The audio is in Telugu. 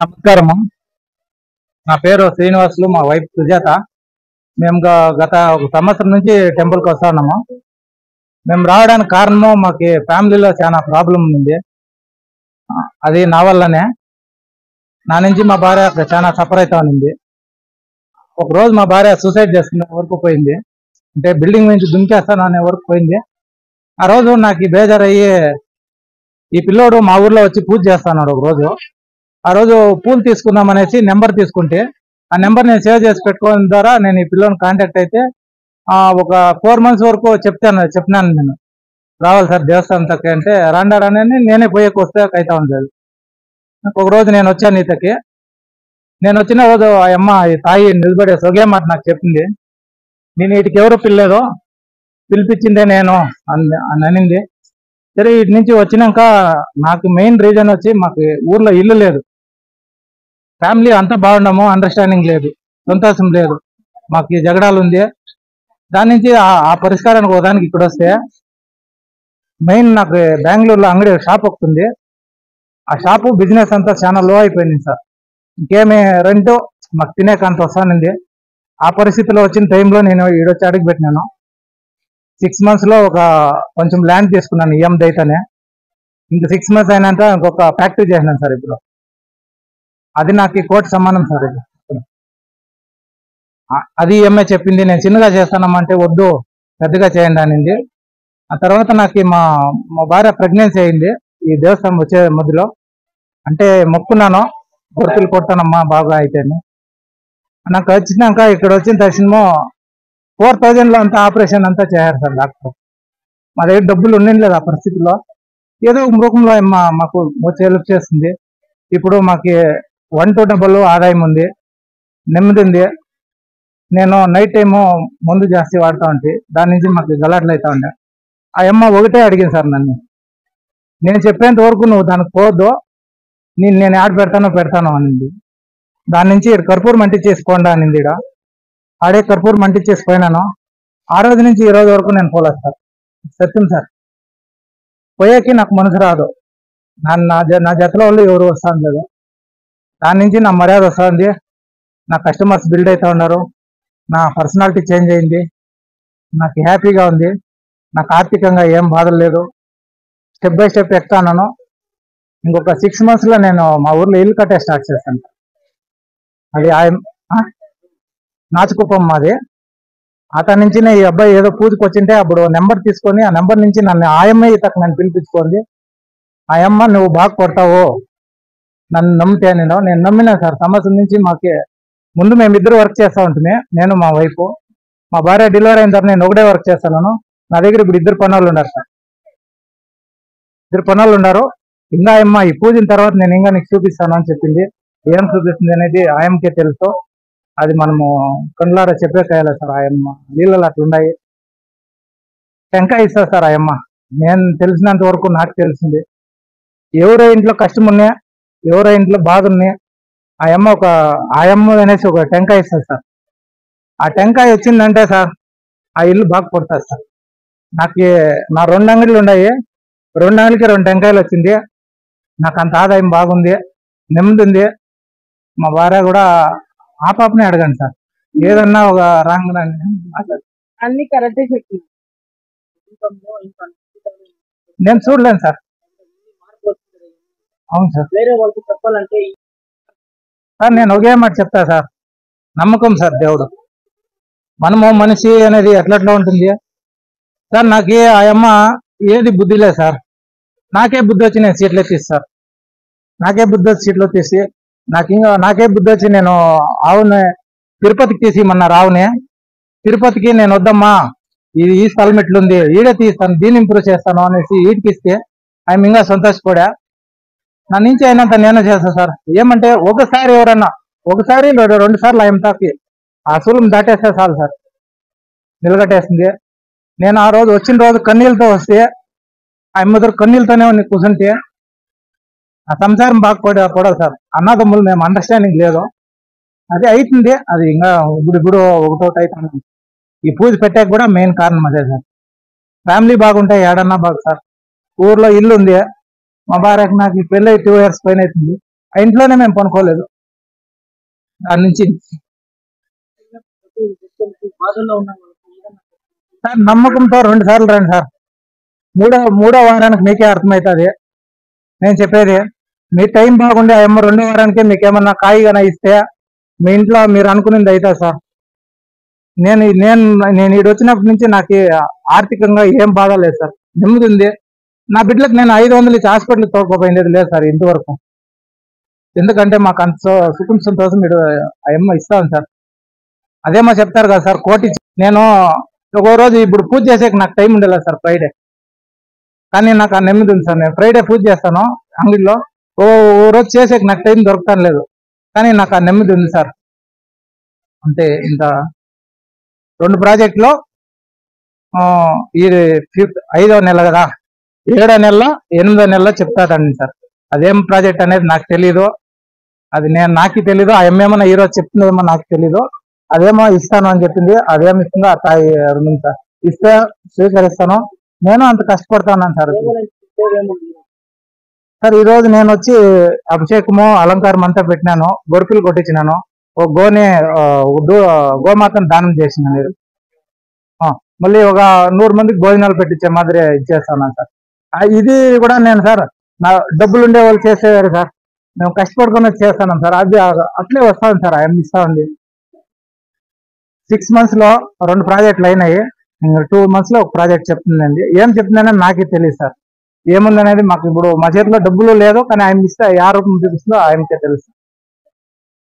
నమస్కారము. నా పేరు శ్రీనివాసులు, మా వైఫ్ సుజాత. మేము గత ఒక సంవత్సరం నుంచి టెంపుల్కి వస్తా ఉన్నాము. మేము రావడానికి కారణము మాకు ఫ్యామిలీలో చాలా ప్రాబ్లం ఉంది. అది నా వల్లనే. నా నుంచి మా భార్య చాలా సఫర్ అవుతా ఉంది. ఒక రోజు మా భార్య సూసైడ్ చేసుకునే వరకు పోయింది. అంటే బిల్డింగ్ నుంచి దుంకేస్తాను అనే వరకు పోయింది. ఆ రోజు నాకు బేజారయ్యి ఈ పిల్లోడు మా ఊర్లో వచ్చి పూజ చేస్తున్నాడు. ఒక రోజు ఆ రోజు పూలు తీసుకుందాం అనేసి నెంబర్ తీసుకుంటే ఆ నెంబర్ నేను సేవ్ చేసి పెట్టుకోవడం ద్వారా నేను ఈ పిల్లని కాంటాక్ట్ అయితే ఒక 4 months వరకు చెప్పినాను నేను రావాలి సార్ దేవస్థానం తక్క అంటే రాండాడని నేనే పోయేకి వస్తే అవుతా ఉండేది. ఒక రోజు నేను వచ్చాను ఈతకి. నేను వచ్చిన రోజు ఆ అమ్మ ఈ తాయి నిలబడే సొగే మాట నాకు చెప్పింది. నేను వీటికి ఎవరు పిల్లేదో పిలిపించిందే నేను అని అనింది. సరే ఇటు నుంచి వచ్చినాక నాకు మెయిన్ రీజన్ వచ్చి మాకు ఊర్లో ఇల్లు లేదు, ఫ్యామిలీ అంతా బాగున్నాము, అండర్స్టాండింగ్ లేదు, సంతోషం లేదు, మాకు ఈ జగడాలు ఉంది. దాని నుంచి ఆ పరిష్కారానికి ఒకదానికి ఇక్కడ వస్తే మెయిన్ నాకు బెంగళూరులో అంగడి షాప్ ఒకటి. ఆ షాపు బిజినెస్ అంతా చాలా లో అయిపోయింది సార్. ఇంకేమి రెంట్ మాకు తినేకంత వస్తానండి. ఆ పరిస్థితిలో వచ్చిన టైంలో నేను ఈడొచ్చి అడుగు పెట్టినాను. 6 months లో కొంచెం ల్యాండ్ తీసుకున్నాను ఈఎం దైతేనే. ఇంకా 6 months అయినాక ఇంకొక ఫ్యాక్టరీ చేసినాను సార్. ఇప్పుడు అది నాకు కోటి సమానం సార్. ఇది అది ఈఎంఐ చెప్పింది నేను చిన్నగా చేస్తానమ్మంటే వద్దు పెద్దగా చేయండి అనింది. ఆ తర్వాత నాకు మా భార్య ప్రెగ్నెన్సీ అయింది. ఈ దేవస్థానం వచ్చే మధ్యలో అంటే మొక్కున్నాను కొడుకులు కొడతానమ్మా బాగా అయితేనే. నాకు వచ్చినాక ఇక్కడ వచ్చిన తక్షణము 4,000 లో అంతా ఆపరేషన్ అంతా చేయాలి సార్ డాక్టర్. మా దగ్గర డబ్బులు ఉండలేదు ఆ పరిస్థితిలో. ఏదో మృగంలో మాకు వచ్చి హెల్ప్ చేస్తుంది. ఇప్పుడు మాకు 1 to 2 ఆదాయం ఉంది, నెమ్మది ఉంది. నేను నైట్ టైము మందు జాస్తి వాడుతూ ఉంటే దాని నుంచి మాకు గలాట్లు అవుతా ఉండే. ఆ అమ్మ ఒకటే అడిగింది సార్ నన్ను, నేను చెప్పేంత వరకు నువ్వు దానికి పోవద్దు, నేను యాడ్ పెడతాను అనింది. దాని నుంచి కర్పూరం అంటించేసుకోండి అనింది. ఆడే కర్పూరం అంటించేసిపోయినాను. ఆ రోజు నుంచి ఈ రోజు వరకు నేను పోలేదు సార్. సత్యం సార్. పోయాకి నాకు మనసు రాదు. నా జతలో వాళ్ళు ఎవరు వస్తాను లేదు. దాని నుంచి నా మర్యాద వస్తుంది, నా కస్టమర్స్ బిల్డ్ అవుతూ ఉన్నారు, నా పర్సనాలిటీ చేంజ్ అయింది, నాకు హ్యాపీగా ఉంది, నాకు ఆర్థికంగా ఏం బాధలు లేదు. స్టెప్ బై స్టెప్ ఎక్కుతాను. ఇంకొక 6 months లో నేను మా ఊర్లో ఇల్లు కట్టే స్టార్ట్ చేస్తాను. అది నాచుకుప్పం మాది. అతని నుంచి ఈ అబ్బాయి ఏదో పూజకి వచ్చింటే అప్పుడు నెంబర్ తీసుకొని ఆ నెంబర్ నుంచి నన్ను ఆయమ్మ ఇతకు నన్ను పిలిపించుకోండి. ఆయమ్మ నువ్వు బాగా కొడతావు నన్ను నమ్మితే నేను నమ్మినా సార్. సంవత్సరం నుంచి మాకే ముందు మేమిద్దరు వర్క్ చేస్తూ ఉంటుంది, నేను మా వైఫ్. మా భార్య డెలివరీ అయిన తర్వాత నేను ఒకటే వర్క్ చేస్తాను. నా దగ్గర ఇప్పుడు 2 పనులు ఉన్నారు సార్. 2 పనులు ఉన్నారు. ఇంకా ఆయమ్మ ఈ పూజన తర్వాత నేను ఇంకా నీకు చూపిస్తాను అని చెప్పింది. ఏం చూపిస్తుంది అనేది ఆయమ్మకే తెలుసు. అది మనము కండ్లారా చెప్పే కాయాలి సార్. ఆయమ్మ నీళ్ళలో అట్లున్నాయి. టెంకాయ ఇస్తారు సార్ ఆయమ్మ. నేను తెలిసినంత వరకు నాకు తెలిసింది. ఎవరో ఇంట్లో కష్టం ఉన్నా, ఎవరో ఇంట్లో బాధ ఉన్నా ఆయమ్మ అనేసి ఒక టెంకాయ ఇస్తారు సార్. ఆ టెంకాయ వచ్చిందంటే సార్ ఆ ఇల్లు బాగా కొడతారు సార్. నాకు నా 2 అంగడిలు ఉన్నాయి, 2 అంగడికి 2 టెంకాయలు వచ్చింది. నాకు అంత ఆదాయం బాగుంది, నెమ్మది ఉంది. మా భార్య కూడా ఆ పాపనే అడగండి సార్, ఏదన్నా ఒక రాంగ్ అన్ని కరెక్టే చెప్తుంది. నేను చూడలేను సార్. అవును సార్. వేరే వాళ్ళకి చెప్పాలంటే సార్ నేను ఒకే మాట చెప్తా సార్, నమ్మకం సార్. దేవుడు మనము మనిషి అనేది ఎట్లట్లా ఉంటుంది సార్. నాకు ఆ అమ్మ ఏది బుద్ధి లేదు సార్. నాకే బుద్ధి వచ్చి నేను సీట్లు తీస్తాను. నాకే బుద్ధి వచ్చి సీట్లు తీసి నాకే బుద్ధి వచ్చి నేను ఆవుని తిరుపతికి తీసిమన్నా రావుని. తిరుపతికి నేను వద్దమ్మా, ఇది ఈ స్థలం ఎట్లుంది ఈడే తీస్తాను, దీన్ని ఇంప్రూవ్ చేస్తాను అనేసి ఈడికి ఇస్తే ఆయన ఇంకా సంతోషపడా. నా నుంచి అయినంత నేను చేస్తాను సార్. ఏమంటే ఒకసారి ఎవరన్నా 2 సార్లు ఆయనకి ఆ శూలం దాటేస్తే చాలు సార్, నిలగట్టేస్తుంది. నేను ఆ రోజు వచ్చిన రోజు కన్నీళ్ళతో వస్తే ఆయన ముద్దరు కన్నీళ్ళతోనే కూర్చుంటే ఆ సంసారం బాగా పడదు సార్. అన్నదమ్ములు మేము అండర్స్టాండింగ్ లేదు, అది అవుతుంది. అది ఇంకా ఇప్పుడు ఒకటోటి అవుతుంది. ఈ పూజ పెట్టాక కూడా మెయిన్ కారణం అదే సార్. ఫ్యామిలీ బాగుంటే ఏడన్నా బాగు సార్. ఊర్లో ఇల్లు ఉంది. మా భార్యకు నాకు పెళ్ళి 2 years పైన అవుతుంది. ఆ ఇంట్లోనే మేము పనుకోలేదు దాని నుంచి. బాధల్లో ఉన్న వాళ్ళకి ఏదైనా సార్ నమ్మకంతో 2 సార్లు రండి సార్. మూడో వారానికి మీకే అర్థమవుతుంది నేను చెప్పేది. మీ టైం బాగుండి ఆ 2వ వారానికి మీకు ఏమన్నా కాయగానే ఇస్తే మీ ఇంట్లో మీరు అనుకునేది అవుతుంది సార్. నేను నేను నేను ఈడు వచ్చినప్పటి నుంచి నాకు ఆర్థికంగా ఏం బాధ లేదు సార్, నెమ్మది ఉంది. నా బిడ్డలకు నేను 500 ఇచ్చి హాస్పిటల్కి తోడుకోపోయింది లేదు సార్ ఇంతవరకు. ఎందుకంటే మాకు అంత సుఖం సంతోషం మీరు అమ్మ ఇస్తాను సార్. అదేమో చెప్తారు కదా సార్, కోటి నేను ఒక రోజు ఇప్పుడు పూజ చేసేకి నాకు టైం ఉండలేదు సార్ ఫ్రైడే, కానీ నాకు ఆ నెమ్మది ఉంది సార్. నేను ఫ్రైడే పూజ చేస్తాను అంగడిలో, ఓ రోజు చేసేకి నాకు టైం దొరకటం లేదు, కానీ నాకు ఆ నెమ్మది ఉంది సార్. అంటే ఇంత 2 ప్రాజెక్టులో ఇది 5వ నెల కదా, 7వ నెలలో 8వ నెలలో చెప్తాదండి సార్. అదేం ప్రాజెక్ట్ అనేది నాకు తెలీదు, అది నాకు తెలీదు. ఆ ఏమేమన్నా ఈరోజు చెప్తుందేమో నాకు తెలీదు. అదేమో ఇస్తాను అని చెప్పింది, అదేమి ఇస్తుందో ఆ తాయి ఉంది సార్. ఇస్తే స్వీకరిస్తాను. నేను అంత కష్టపడుతున్నాను సార్. సార్ ఈ రోజు నేను వచ్చి అభిషేకము అలంకారం అంతా పెట్టినాను, గొడుపులు కొట్టించినాను, ఒక గోమాతను దానం చేసినాను మీరు. మళ్ళీ ఒక 100 మందికి భోజనాలు పెట్టించే మాదిరి ఇచ్చేస్తాను సార్. ఇది కూడా నేను సార్ నా డబ్బులు ఉండే వాళ్ళు చేసేవారు సార్, మేము కష్టపడుకుని చేస్తాను సార్. అది అట్లే వస్తాను సార్. ఆయన ఇస్తా ఉంది. 6 months లో 2 ప్రాజెక్టులు అయినాయి. 2 months లో ఒక ప్రాజెక్ట్ చెప్తుందండి. ఏం చెప్తుందనేది నాకే తెలియదు సార్. ఏముందనేది మాకు ఇప్పుడు మా చేతిలో డబ్బులు లేదు, కానీ ఆయన ఇస్తే ఏ రూపం చూపిస్తుందో ఆయనకే తెలుసు.